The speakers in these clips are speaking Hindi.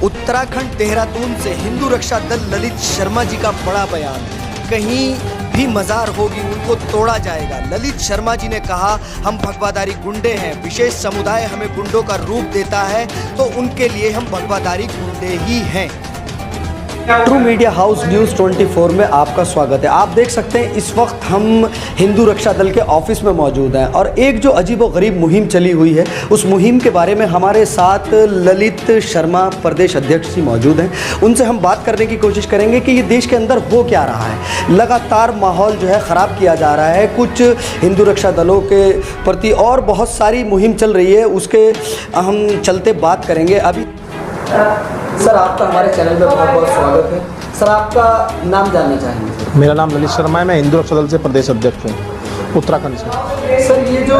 उत्तराखंड देहरादून से हिंदू रक्षा दल ललित शर्मा जी का बड़ा बयान। कहीं भी मजार होगी उनको तोड़ा जाएगा। ललित शर्मा जी ने कहा, हम भगवाधारी गुंडे हैं, विशेष समुदाय हमें गुंडों का रूप देता है तो उनके लिए हम भगवाधारी गुंडे ही हैं। ट्रू मीडिया हाउस न्यूज़ 24 में आपका स्वागत है। आप देख सकते हैं इस वक्त हम हिंदू रक्षा दल के ऑफिस में मौजूद हैं और एक जो अजीबोगरीब मुहिम चली हुई है उस मुहिम के बारे में हमारे साथ ललित शर्मा प्रदेश अध्यक्ष जी मौजूद हैं। उनसे हम बात करने की कोशिश करेंगे कि ये देश के अंदर हो क्या रहा है। लगातार माहौल जो है ख़राब किया जा रहा है कुछ हिंदू रक्षा दलों के प्रति और बहुत सारी मुहिम चल रही है, उसके हम चलते बात करेंगे। अभी सर आपका हमारे चैनल में बहुत बहुत स्वागत है। सर आपका नाम जानना चाहेंगे? मेरा नाम ललित शर्मा है, मैं हिंदू रक्षा दल से प्रदेश अध्यक्ष हूँ उत्तराखंड से। सर ये जो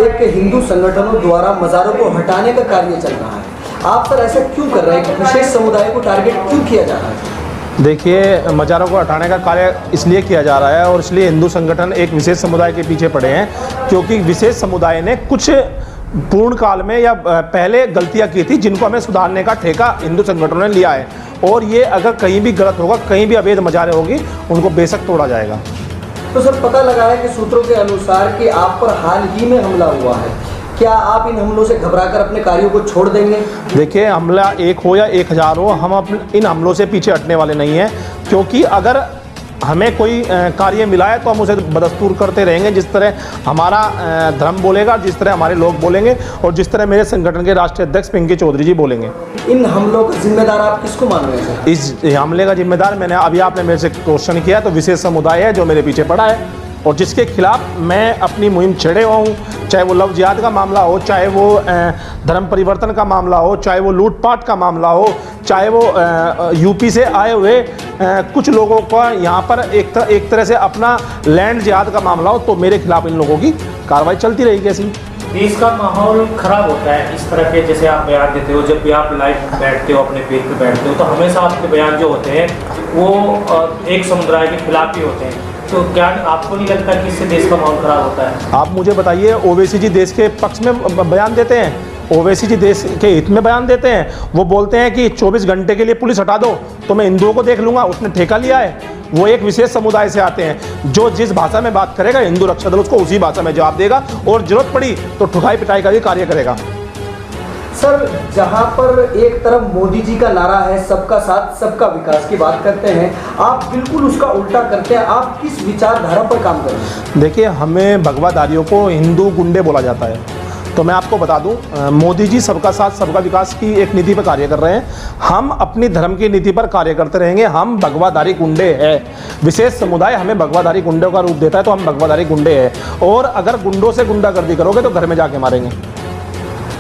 एक हिंदू संगठनों द्वारा मज़ारों को हटाने का कार्य चल रहा है, आप सर ऐसा क्यों कर रहे हैं? विशेष समुदाय को टारगेट क्यों किया जा रहा है? देखिए, मज़ारों को हटाने का कार्य इसलिए किया जा रहा है और इसलिए हिंदू संगठन एक विशेष समुदाय के पीछे पड़े हैं क्योंकि विशेष समुदाय ने कुछ पूर्ण काल में या पहले गलतियां की थी जिनको हमें सुधारने का ठेका हिंदू संगठनों ने लिया है और ये अगर कहीं भी गलत होगा, कहीं भी अवैध मजारें होगी, उनको बेशक तोड़ा जाएगा। तो सर पता लगा है कि सूत्रों के अनुसार कि आप पर हाल ही में हमला हुआ है, क्या आप इन हमलों से घबराकर अपने कार्यों को छोड़ देंगे? देखिए, हमला एक हो या 1000 हो, हम अपने इन हमलों से पीछे हटने वाले नहीं हैं क्योंकि अगर हमें कोई कार्य मिला है तो हम उसे बदस्तूर करते रहेंगे जिस तरह हमारा धर्म बोलेगा, जिस तरह हमारे लोग बोलेंगे और जिस तरह मेरे संगठन के राष्ट्रीय अध्यक्ष पिंकी चौधरी जी बोलेंगे। इन हमलों का जिम्मेदार आप किसको मान रहे हैं? इस हमले का जिम्मेदार मैंने अभी आपने मेरे से क्वेश्चन किया तो विशेष समुदाय है जो मेरे पीछे पड़ा है और जिसके खिलाफ मैं अपनी मुहिम छेड़े हुआ हूँ, चाहे वो लव जिहाद का मामला हो, चाहे वो धर्म परिवर्तन का मामला हो, चाहे वो लूटपाट का मामला हो, चाहे वो यूपी से आए हुए कुछ लोगों का यहाँ पर एक तरह से अपना लैंड जिहाद का मामला हो, तो मेरे खिलाफ इन लोगों की कार्रवाई चलती रहेगी। ऐसी देश का माहौल खराब होता है इस तरह के, जैसे आप बयान देते हो, जब भी आप लाइव बैठते हो, अपने पेज पे बैठते हो, तो हमेशा आपके बयान जो होते हैं वो एक समुदाय के खिलाफ ही होते हैं। तो क्या आपको नहीं लगता कि इससे देश का माहौल खराब होता है? आप मुझे बताइए, ओवैसी जी देश के पक्ष में बयान देते हैं, ओवैसी जी देश के हित में बयान देते हैं। वो बोलते हैं कि 24 घंटे के लिए पुलिस हटा दो तो मैं हिंदुओं को देख लूँगा। उसने ठेका लिया है। वो एक विशेष समुदाय से आते हैं, जो जिस भाषा में बात करेगा हिंदू रक्षा दल उसको उसी भाषा में जवाब देगा और जरूरत पड़ी तो ठुकाई पिटाई का भी कार्य करेगा। सर जहां पर एक तरफ मोदी जी का नारा है सबका साथ सबका विकास की बात करते हैं, आप बिल्कुल उसका उल्टा करते हैं। आप किस विचारधारा पर काम कर रहे हैं? देखिए, हमें भगवाधारियों को हिंदू गुंडे बोला जाता है। तो मैं आपको बता दूं, मोदी जी सबका साथ सबका विकास की एक नीति पर कार्य कर रहे हैं। हम अपनी धर्म की नीति पर कार्य करते रहेंगे। हम भगवाधारी गुंडे हैं। विशेष समुदाय हमें भगवाधारी गुंडों का रूप देता है तो हम भगवाधारी गुंडे हैं और अगर गुंडों से गुंडागर्दी करोगे तो घर में जाके मारेंगे।